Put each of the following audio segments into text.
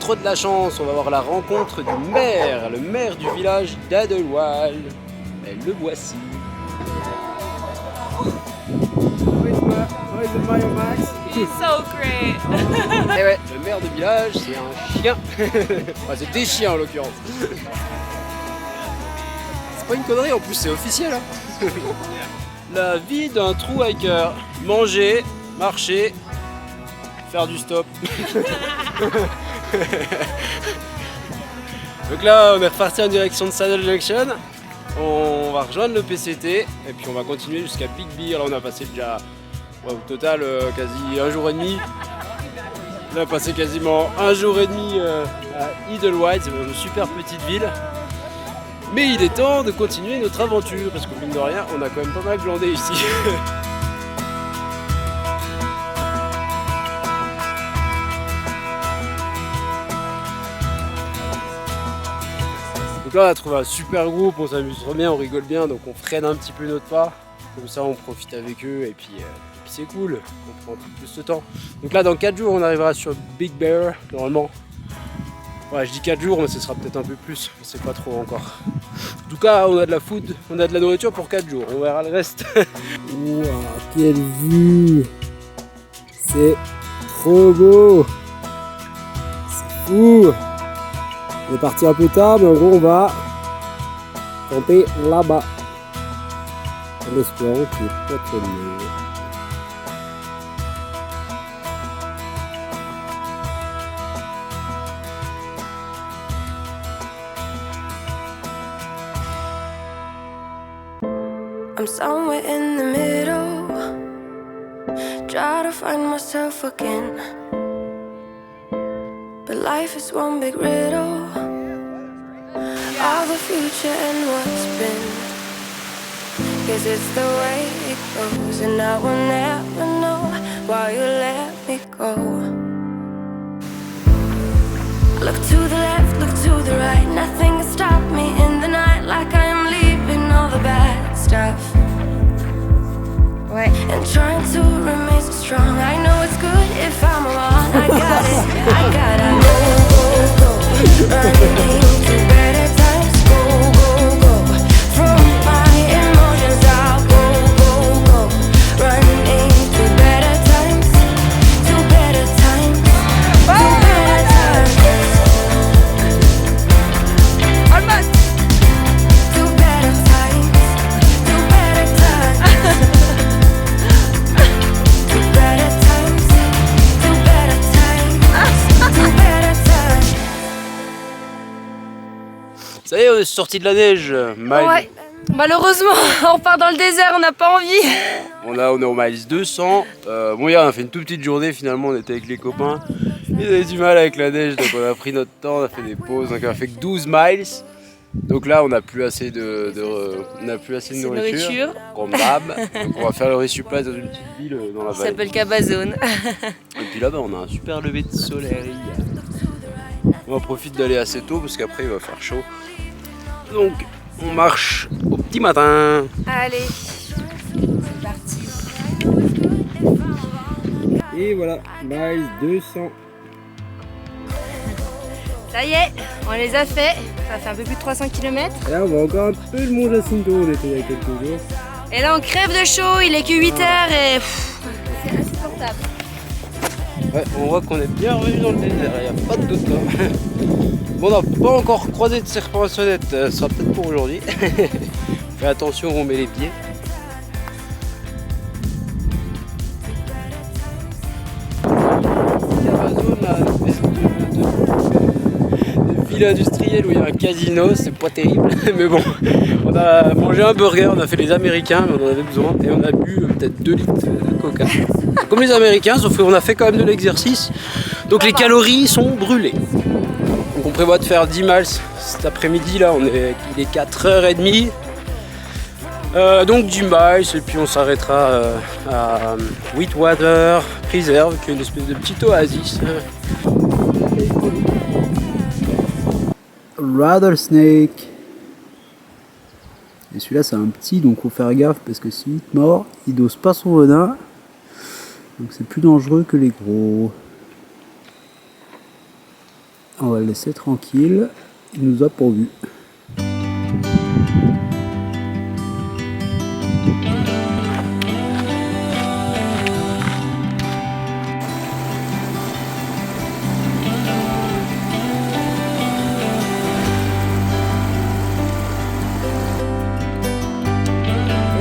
trop de la chance, on va avoir la rencontre du maire, le maire du village d'Adelwald. Et le voici. He's so great. Et ouais, le maire du village, c'est un chien. Enfin, c'est des chiens en l'occurrence. C'est pas une connerie, en plus c'est officiel. Hein. La vie d'un true hiker. Manger, marcher, faire du stop. Donc là, on est reparti en direction de Saddle Junction. On va rejoindre le PCT et puis on va continuer jusqu'à Big Bear. Là, on a passé déjà au total quasi un jour et demi. On a passé quasiment un jour et demi à Idlewild, c'est une super petite ville. Mais il est temps de continuer notre aventure parce qu'au mine de rien, on a quand même pas mal glandé ici. Donc là on a trouvé un super groupe, on s'amuse trop bien, on rigole bien, donc on freine un petit peu notre pas. Comme ça on profite avec eux et puis c'est cool, on prend un peu plus de temps. Donc là dans 4 jours on arrivera sur Big Bear normalement. Ouais, je dis 4 jours mais ce sera peut-être un peu plus, on sait pas trop encore. En tout cas on a de la food, on a de la nourriture pour 4 jours, on verra le reste. Wow, quelle vue! C'est trop beau! C'est fou! On est parti un peu tard, mais en gros on va camper là-bas. En espérant qu'il n'y ait pas trop de monde. I'm somewhere in the middle, try to find myself again. But life is one big riddle, all the future and what's been. Guess it's the way it goes, and I will never know why you let me go. Look to the left, look to the right, nothing can stop me in the night, like I am leaving all the bad stuff. Ouais. And trying to remain so strong, I know it's good if I'm wrong. I got it, I gotta go, running to better times. Go, from my emotions I'll go, running to better times, to better times, to better times. Almost. To better times, to better times. To better times, to better times, to better times. Ça y est, on est sorti de la neige. Ouais. Malheureusement, on part dans le désert, on n'a pas envie. On est au miles 200. Bon, hier on a fait une toute petite journée, finalement on était avec les copains. Ils avaient du mal avec la neige, donc on a pris notre temps, on a fait des pauses, donc on a fait que 12 miles. Donc là on n'a plus assez de nourriture, comme d'hab. Donc on va faire le resupply dans une petite ville dans la Ça vallée. s'appelle Cabazone. Et puis là-bas on a un super lever de soleil. On en profite d'aller assez tôt parce qu'après il va faire chaud. Donc on marche au petit matin. Allez, c'est parti. Et voilà, miles 200. Ça y est, on les a fait. Ça fait un peu plus de 300 km. Et là on va encore un peu le mont Jacinto, on était il y a quelques jours. Et là on crève de chaud, il est que 8 heures et c'est insupportable. Ouais, on voit qu'on est bien revenu dans le désert, il n'y a pas de doute là. Bon, on n'a pas encore croisé de serpent à sonnette, ce sera peut-être pour aujourd'hui. Fais attention où on met les pieds. Il y a la zone là, une espèce de ville industrielle où il y a un casino, c'est pas terrible. Mais bon, on a mangé un burger, on a fait les Américains, mais on en avait besoin. Et on a bu peut-être 2 litres de coca. Comme les Américains, sauf qu'on a fait quand même de l'exercice. Donc les calories sont brûlées. Donc on prévoit de faire 10 miles cet après-midi, là il est 4h30. Donc 10 miles et puis on s'arrêtera à Whitewater Preserve, qui est une espèce de petite oasis. Rattlesnake. Et celui-là c'est un petit, donc faut faire gaffe parce que s'il te mord, il dose pas son venin. Donc c'est plus dangereux que les gros. On va le laisser tranquille. Il nous a pourvu. Et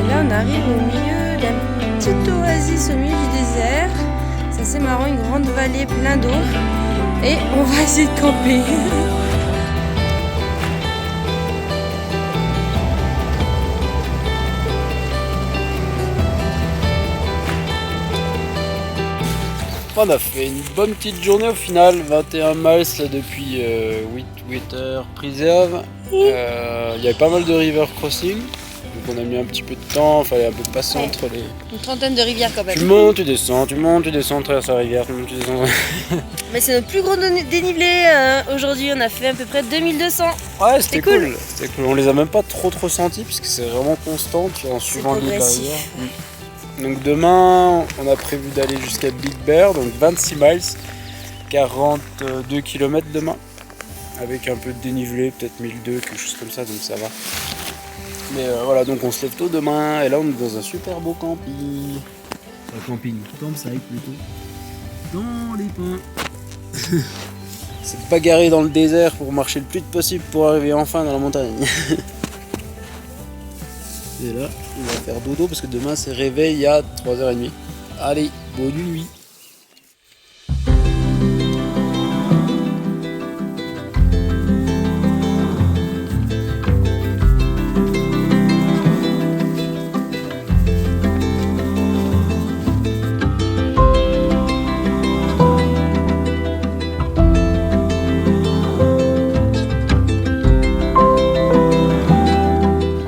là, on arrive au milieu d'un petit oasis au milieu du désert. C'est assez marrant, une grande vallée plein d'eau. Et on va essayer de camper. On a fait une bonne petite journée au final, 21 miles là, depuis Whitwater Preserve. Il y avait pas mal de river crossing, donc on a mis un petit peu de temps, il fallait un peu passer entre les... Une trentaine de rivières quand même. Tu montes, tu descends, on traverse la rivière, tu montes, tu descends. Mais c'est notre plus gros dénivelé. Aujourd'hui, on a fait à peu près 2200. Ouais, c'était cool. cool. C'était cool. On les a même pas trop sentis puisque c'est vraiment constant en suivant le rivière. Donc demain, on a prévu d'aller jusqu'à Big Bear, donc 26 miles, 42 km demain, avec un peu de dénivelé, peut-être 1002, quelque chose comme ça, donc ça va. Mais voilà, donc on se lève tôt demain, et là on est dans un super beau camping. Un camping campsite plutôt. Dans les pins. C'est de pas garer dans le désert pour marcher le plus vite possible pour arriver enfin dans la montagne. Et là, on va faire dodo parce que demain c'est réveil à 3h30. Allez, bonne nuit.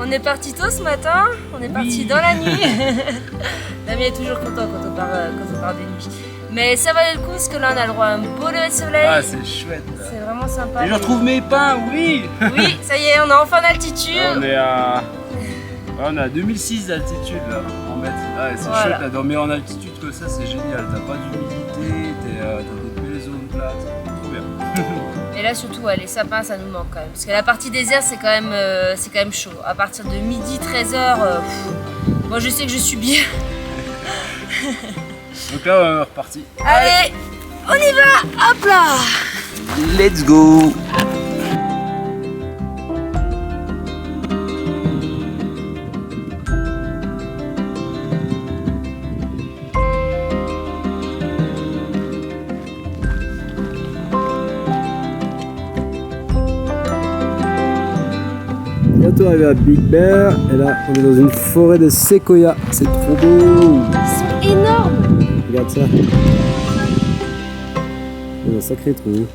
On est parti tôt ce matin, on est parti dans la nuit. Damien est toujours content quand on part de nuit. Mais ça valait le coup parce que là on a le droit à un beau lever de soleil. Ah, c'est chouette. C'est vraiment sympa. Et je retrouve mes pains, oui. Oui, ça y est, on est enfin d'altitude. On est à 2006 d'altitude là, en mètres. Ah, c'est Voilà. chouette là, dormir en altitude comme ça, c'est génial. T'as pas d'humidité, t'as des belles zones plates, trop bien. Et là surtout, ouais, les sapins ça nous manque quand même. Parce que la partie désert c'est quand même chaud. À partir de midi, 13h, moi je sais que je suis bien. Donc là, on est reparti. Allez, on y va, hop là. Let's go. Bientôt arrivé à Big Bear et là on est dans une forêt de séquoia, c'est trop beau. C'est énorme. Regarde ça. C'est un sacré trou.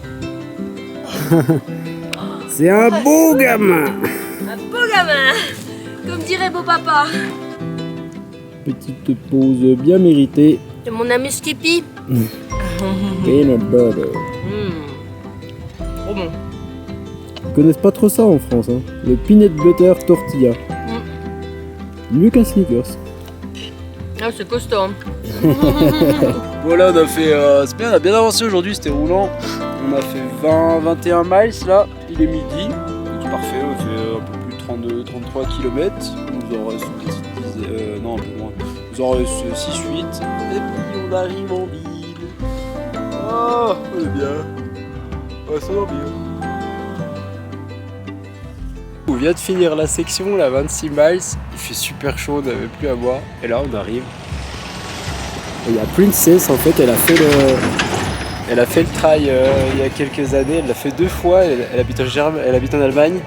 C'est un beau gamin. Un beau gamin, comme dirait beau papa. Petite pause bien méritée. C'est mon ami Skippy. Peanut butter. Trop bon. Ils connaissent pas trop ça en France, hein. Le peanut butter tortilla. Mieux qu'un Snickers. Ah, c'est costaud. Hein. Voilà, on a fait. C'est bien, on a bien avancé aujourd'hui, c'était roulant. On a fait 21 miles là, il est midi. Donc c'est parfait, on fait un peu plus de 32, 33 km. Il nous en reste une petite non, un peu moins. Il nous en reste 6-8. Et puis on arrive en ville. Oh, on est bien. On va s'endormir. On vient de finir la section, la 26 miles. Il fait super chaud, on n'avait plus à boire. Et là, on arrive. Et il y a Princess, en fait, elle a fait le trail il y a quelques années. Elle l'a fait 2 fois. Elle habite en Allemagne.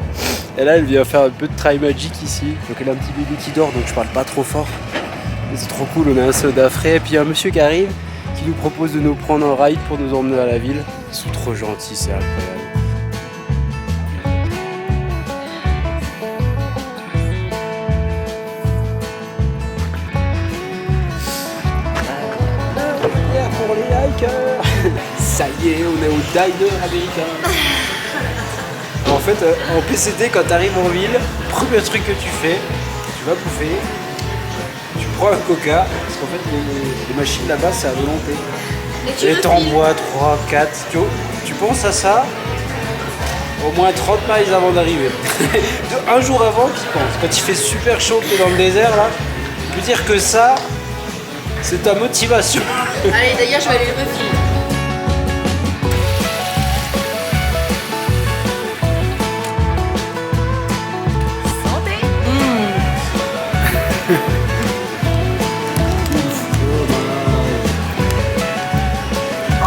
Et là, elle vient faire un peu de trail magique ici. Donc, elle a un petit bébé qui dort, donc je parle pas trop fort. Mais c'est trop cool, on a un soda frais. Et puis, il y a un monsieur qui arrive, qui nous propose de nous prendre un ride pour nous emmener à la ville. Ils sont trop gentils, c'est incroyable. Pour les hikers. Ça y est, on est au diner américain. En fait, en PCT, quand tu arrives en ville, premier truc que tu fais, tu vas bouffer, tu prends un coca, parce qu'en fait les machines là-bas c'est à volonté. Et t'en bois 3, 4. Tu penses à ça au moins 30 miles avant d'arriver. Un jour avant, tu penses. Quand il fait super chaud, que t'es dans le désert là, je peux dire que ça, c'est ta motivation. Allez, d'ailleurs, je vais aller le refiler.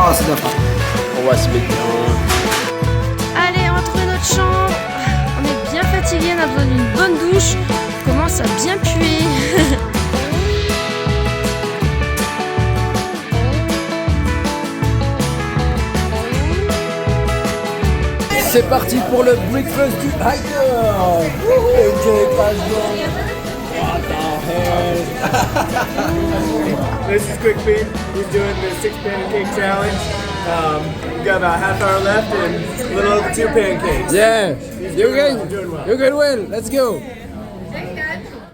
Ah, c'est d'accord. On va se mettre bien. Allez, on va trouver notre chambre. On est bien fatigué, on a besoin d'une bonne douche. On commence à bien puer. C'est parti pour le breakfast du hiker. What the hell? This is Quick Feed. He's doing the 6 pancake challenge. We've got about half hour left and a little over 2 pancakes. Yeah, He's doing well. you're good well, let's go.